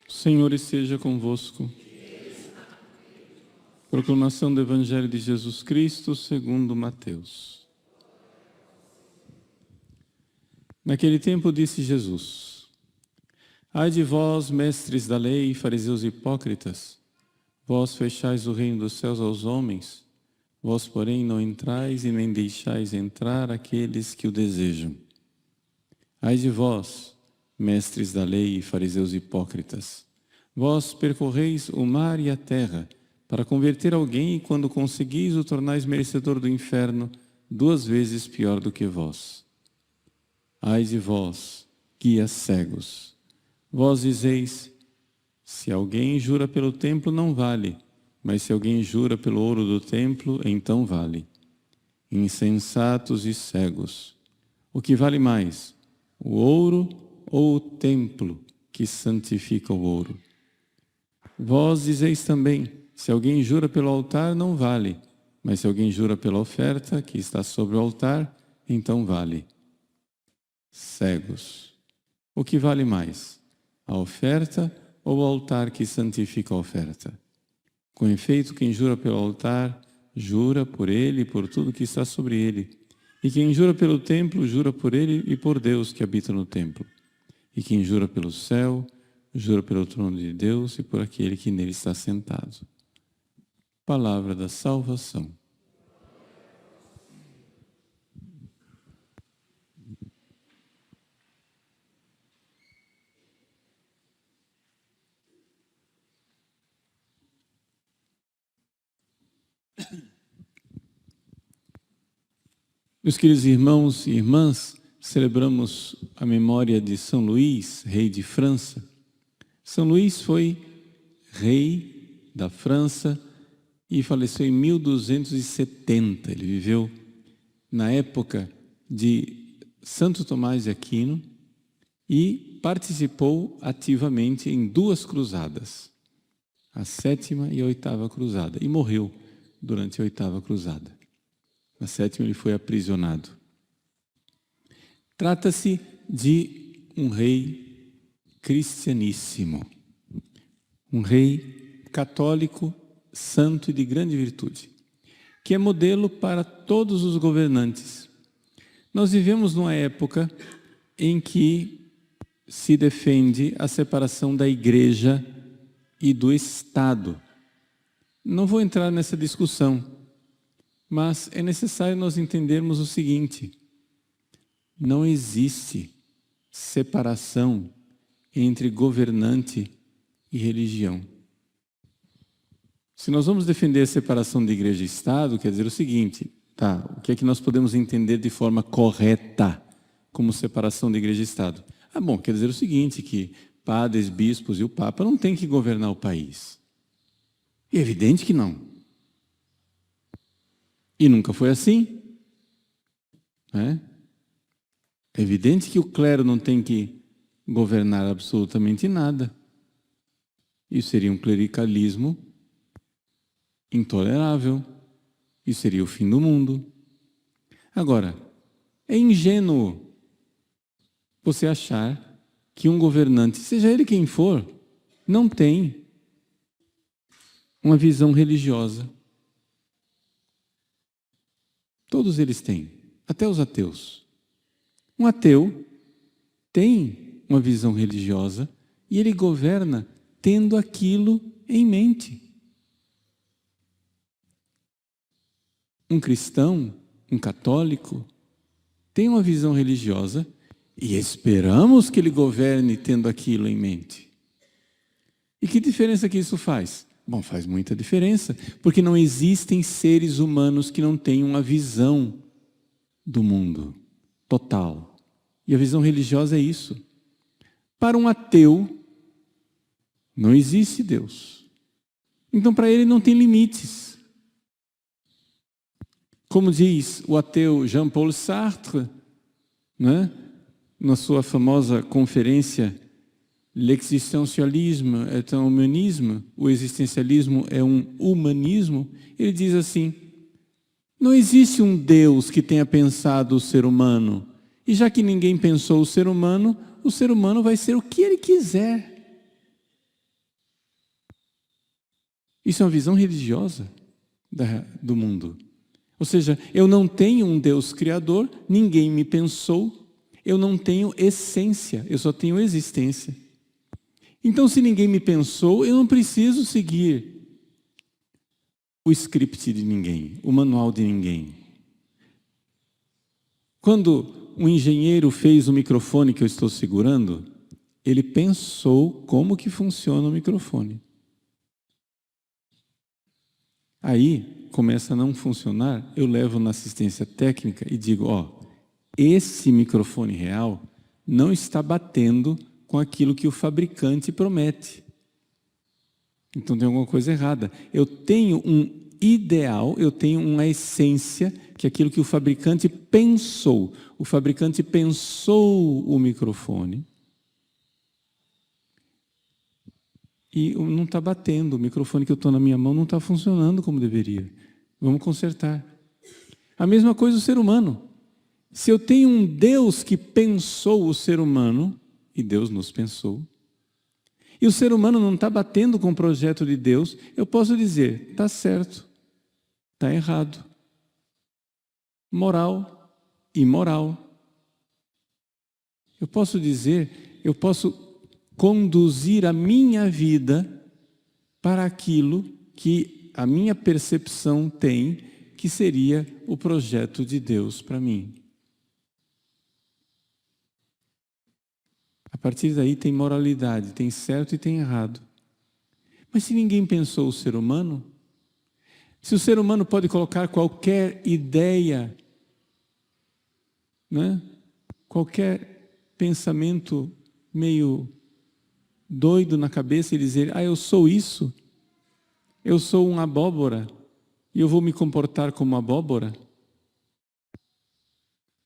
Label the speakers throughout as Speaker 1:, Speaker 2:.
Speaker 1: O Senhor esteja convosco. Proclamação do Evangelho de Jesus Cristo segundo Mateus. Naquele tempo disse Jesus: Ai de vós, mestres da lei, fariseus hipócritas, vós fechais o reino dos céus aos homens, vós, porém, não entrais e nem deixais entrar aqueles que o desejam. Ai de vós, mestres da lei e fariseus hipócritas, vós percorreis o mar e a terra para converter alguém e quando conseguis o tornais merecedor do inferno 2 vezes pior do que vós. Ai de vós, guias cegos, vós dizeis, se alguém jura pelo templo não vale, mas se alguém jura pelo ouro do templo, então vale. Insensatos e cegos, o que vale mais, o ouro ou o templo que santifica o ouro? Vós dizeis também, se alguém jura pelo altar, não vale, mas se alguém jura pela oferta que está sobre o altar, então vale. Cegos, o que vale mais, a oferta ou o altar que santifica a oferta? Com efeito, quem jura pelo altar, jura por ele e por tudo que está sobre ele. E quem jura pelo templo, jura por ele e por Deus que habita no templo. E quem jura pelo céu, jura pelo trono de Deus e por aquele que nele está sentado. Palavra da salvação. Meus queridos irmãos e irmãs, celebramos a memória de São Luís, rei de França. São Luís foi rei da França e faleceu em 1270. Ele viveu na época de Santo Tomás de Aquino e participou ativamente em 2 cruzadas, a 7ª e a 8ª cruzada, e morreu durante a 8ª cruzada. Na 7ª ele foi aprisionado. Trata-se de um rei cristianíssimo, um rei católico, santo e de grande virtude, que é modelo para todos os governantes. Nós vivemos numa época em que se defende a separação da Igreja e do Estado. Não vou entrar nessa discussão, mas é necessário nós entendermos o seguinte: não existe separação entre governante e religião. Se nós vamos defender a separação de igreja e Estado, quer dizer o seguinte, tá, o que é que nós podemos entender de forma correta como separação de igreja e Estado? Bom, quer dizer o seguinte, que padres, bispos e o Papa não têm que governar o país. E é evidente que não. E nunca foi assim. É evidente que o clero não tem que governar absolutamente nada. Isso seria um clericalismo intolerável. Isso seria o fim do mundo. Agora, é ingênuo você achar que um governante, seja ele quem for, não tem uma visão religiosa. Todos eles têm, até os ateus. Um ateu tem uma visão religiosa e ele governa tendo aquilo em mente. Um cristão, um católico, tem uma visão religiosa e esperamos que ele governe tendo aquilo em mente. E que diferença que isso faz? Bom, faz muita diferença, porque não existem seres humanos que não tenham uma visão do mundo total. E a visão religiosa é isso. Para um ateu, não existe Deus. Então, para ele não tem limites. Como diz o ateu Jean-Paul Sartre, né? na sua famosa conferência, l'existentialisme est un humanisme, o existencialismo é um humanismo, ele diz assim, não existe um Deus que tenha pensado o ser humano, e já que ninguém pensou o ser humano vai ser o que ele quiser. Isso é uma visão religiosa do mundo. Ou seja, eu não tenho um Deus criador, ninguém me pensou, eu não tenho essência, eu só tenho existência. Então, se ninguém me pensou, eu não preciso seguir o script de ninguém, o manual de ninguém. Quando um engenheiro fez o microfone que eu estou segurando, ele pensou como que funciona o microfone. Aí, começa a não funcionar, eu levo na assistência técnica e digo, esse microfone real não está batendo com aquilo que o fabricante promete. Então tem alguma coisa errada. Eu tenho um ideal, eu tenho uma essência, que é aquilo que o fabricante pensou. O fabricante pensou o microfone. E não está batendo, o microfone que eu estou na minha mão não está funcionando como deveria. Vamos consertar. A mesma coisa o ser humano. Se eu tenho um Deus que pensou o ser humano, e Deus nos pensou, e o ser humano não está batendo com o projeto de Deus, eu posso dizer, está certo, está errado. Moral, imoral. Eu posso dizer, eu posso conduzir a minha vida para aquilo que a minha percepção tem, que seria o projeto de Deus para mim. A partir daí tem moralidade, tem certo e tem errado. Mas se ninguém pensou o ser humano, se o ser humano pode colocar qualquer ideia, né? Qualquer pensamento meio doido na cabeça e dizer, eu sou isso, eu sou uma abóbora e eu vou me comportar como abóbora,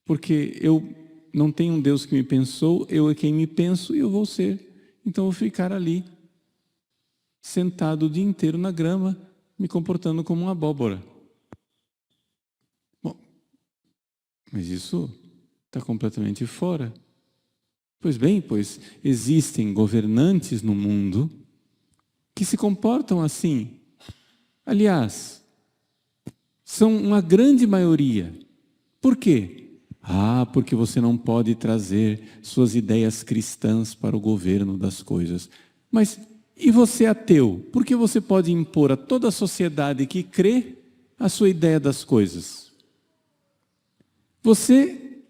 Speaker 1: porque eu não tenho um Deus que me pensou, eu é quem me penso e eu vou ser. Então eu vou ficar ali, sentado o dia inteiro na grama, me comportando como uma abóbora. Bom, mas isso está completamente fora. Pois bem, pois existem governantes no mundo que se comportam assim. Aliás, são uma grande maioria. Por quê? Porque você não pode trazer suas ideias cristãs para o governo das coisas. Mas, e você ateu? Por que você pode impor a toda a sociedade que crê a sua ideia das coisas? Você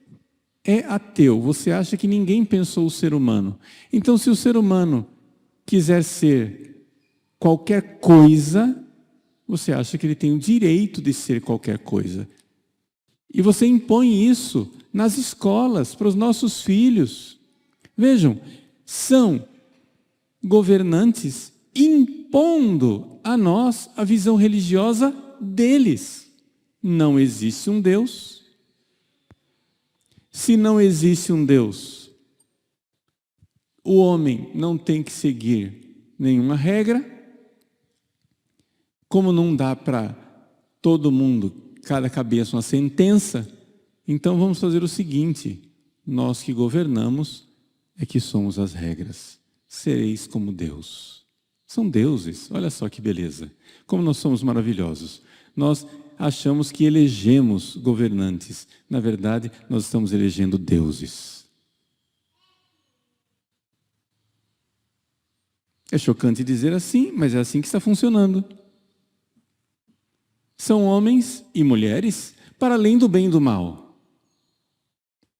Speaker 1: é ateu, você acha que ninguém pensou o ser humano. Então, se o ser humano quiser ser qualquer coisa, você acha que ele tem o direito de ser qualquer coisa. E você impõe isso nas escolas, para os nossos filhos. Vejam, são governantes impondo a nós a visão religiosa deles. Não existe um Deus. Se não existe um Deus, o homem não tem que seguir nenhuma regra. Como não dá para todo mundo, cada cabeça uma sentença, então vamos fazer o seguinte, nós que governamos é que somos as regras. Sereis como Deus. São deuses, olha só que beleza. Como nós somos maravilhosos. Nós achamos que elegemos governantes. Na verdade, nós estamos elegendo deuses. É chocante dizer assim, mas é assim que está funcionando. São homens e mulheres para além do bem e do mal.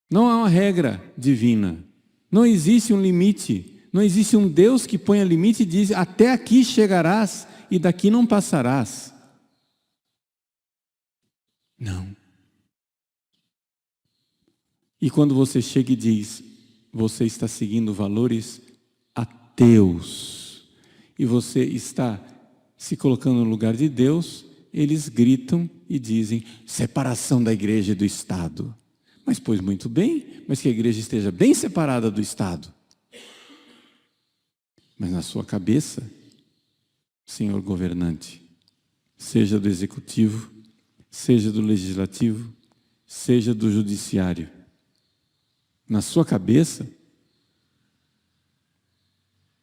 Speaker 1: Não há uma regra divina. Não existe um limite. Não existe um Deus que ponha limite e diz, até aqui chegarás e daqui não passarás. Não. E quando você chega e diz, você está seguindo valores ateus, e você está se colocando no lugar de Deus, eles gritam e dizem, separação da igreja e do Estado. Mas pois muito bem, mas que a igreja esteja bem separada do Estado. Mas na sua cabeça, senhor governante, seja do executivo, seja do legislativo, seja do judiciário, na sua cabeça,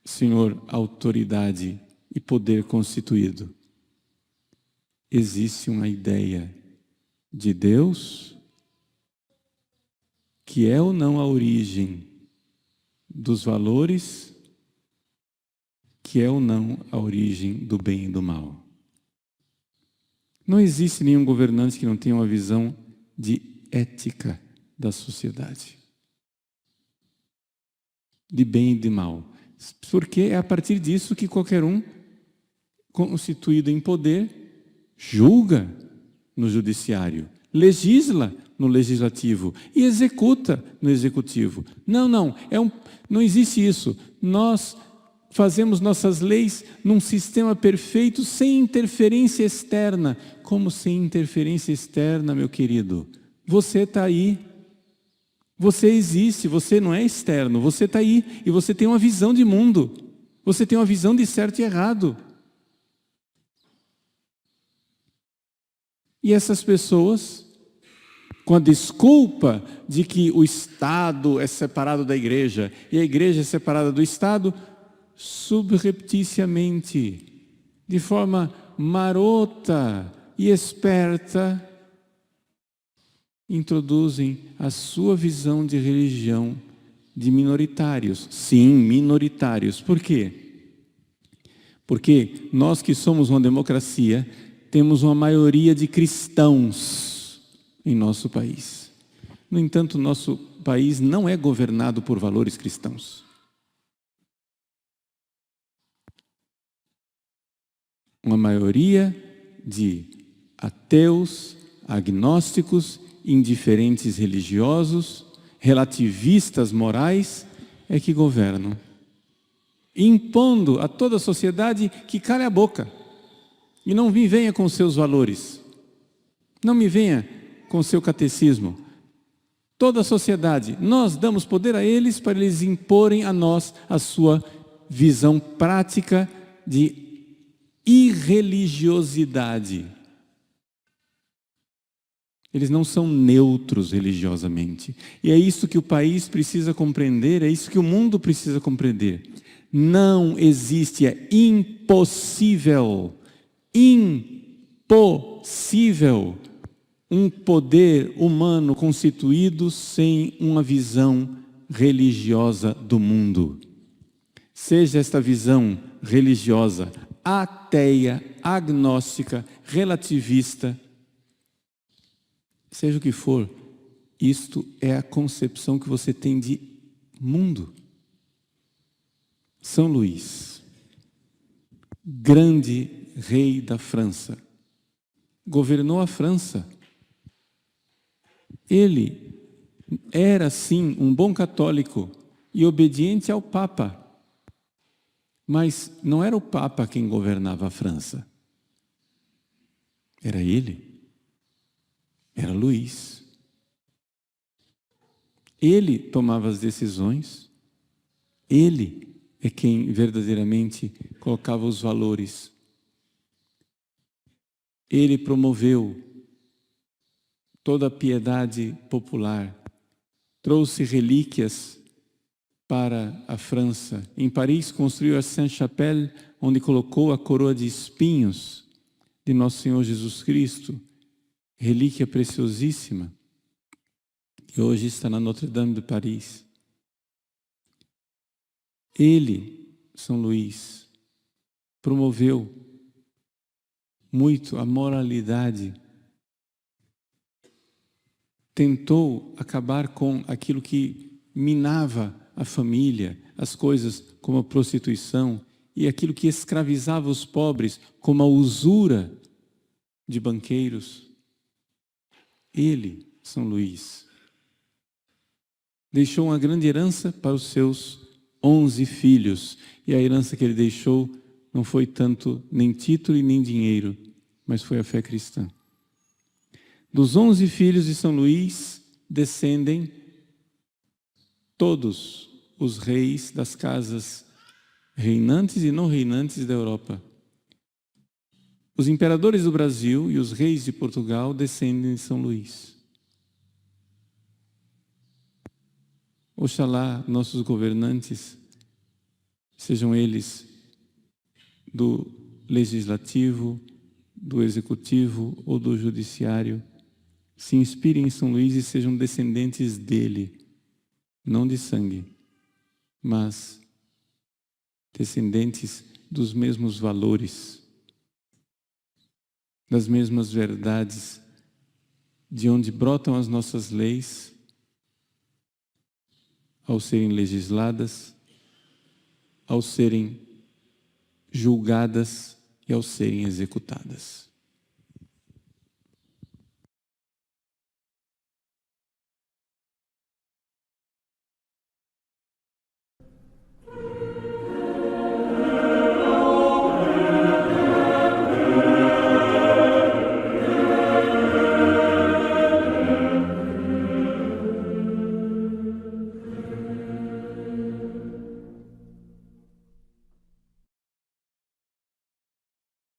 Speaker 1: senhor autoridade e poder constituído, existe uma ideia de Deus que é ou não a origem dos valores, que é ou não a origem do bem e do mal. Não existe nenhum governante que não tenha uma visão de ética da sociedade, de bem e de mal, porque é a partir disso que qualquer um, constituído em poder, julga no judiciário, legisla no legislativo e executa no executivo. Não existe isso. Nós fazemos nossas leis num sistema perfeito, sem interferência externa. Como sem interferência externa, meu querido? Você está aí. Você existe, você não é externo, você está aí e você tem uma visão de mundo. Você tem uma visão de certo e errado. E essas pessoas, com a desculpa de que o Estado é separado da igreja e a igreja é separada do Estado, subrepticiamente, de forma marota e esperta, introduzem a sua visão de religião de minoritários. Sim, minoritários. Por quê? Porque nós que somos uma democracia, temos uma maioria de cristãos em nosso país. No entanto, nosso país não é governado por valores cristãos. Uma maioria de ateus, agnósticos, indiferentes religiosos, relativistas morais, é que governam, impondo a toda a sociedade que cale a boca e não me venha com seus valores, não me venha com seu catecismo. Toda a sociedade, nós damos poder a eles para eles imporem a nós a sua visão prática de irreligiosidade. Eles não são neutros religiosamente. E é isso que o país precisa compreender, é isso que o mundo precisa compreender. Não existe, é impossível um poder humano constituído sem uma visão religiosa do mundo. Seja esta visão religiosa ateia, agnóstica, relativista, seja o que for, isto é a concepção que você tem de mundo. São Luís, grande rei da França, governou a França. Ele era, sim, um bom católico e obediente ao Papa. Mas não era o Papa quem governava a França. Era ele. Era Luís. Ele tomava as decisões. Ele é quem verdadeiramente colocava os valores. Ele promoveu toda a piedade popular. Trouxe relíquias para a França. Em Paris construiu a Sainte-Chapelle, onde colocou a coroa de espinhos de Nosso Senhor Jesus Cristo, relíquia preciosíssima, que hoje está na Notre-Dame de Paris. Ele, São Luís, promoveu muito a moralidade, tentou acabar com aquilo que minava a família, as coisas como a prostituição e aquilo que escravizava os pobres, como a usura de banqueiros. Ele, São Luís, deixou uma grande herança para os seus 11 filhos. E a herança que ele deixou não foi tanto nem título e nem dinheiro, mas foi a fé cristã. Dos 11 filhos de São Luís descendem todos os reis das casas reinantes e não reinantes da Europa. Os imperadores do Brasil e os reis de Portugal descendem de São Luís. Oxalá nossos governantes, sejam eles do legislativo, do executivo ou do judiciário, se inspirem em São Luís e sejam descendentes dele, não de sangue, mas descendentes dos mesmos valores, das mesmas verdades, de onde brotam as nossas leis, ao serem legisladas, ao serem julgadas e ao serem executadas.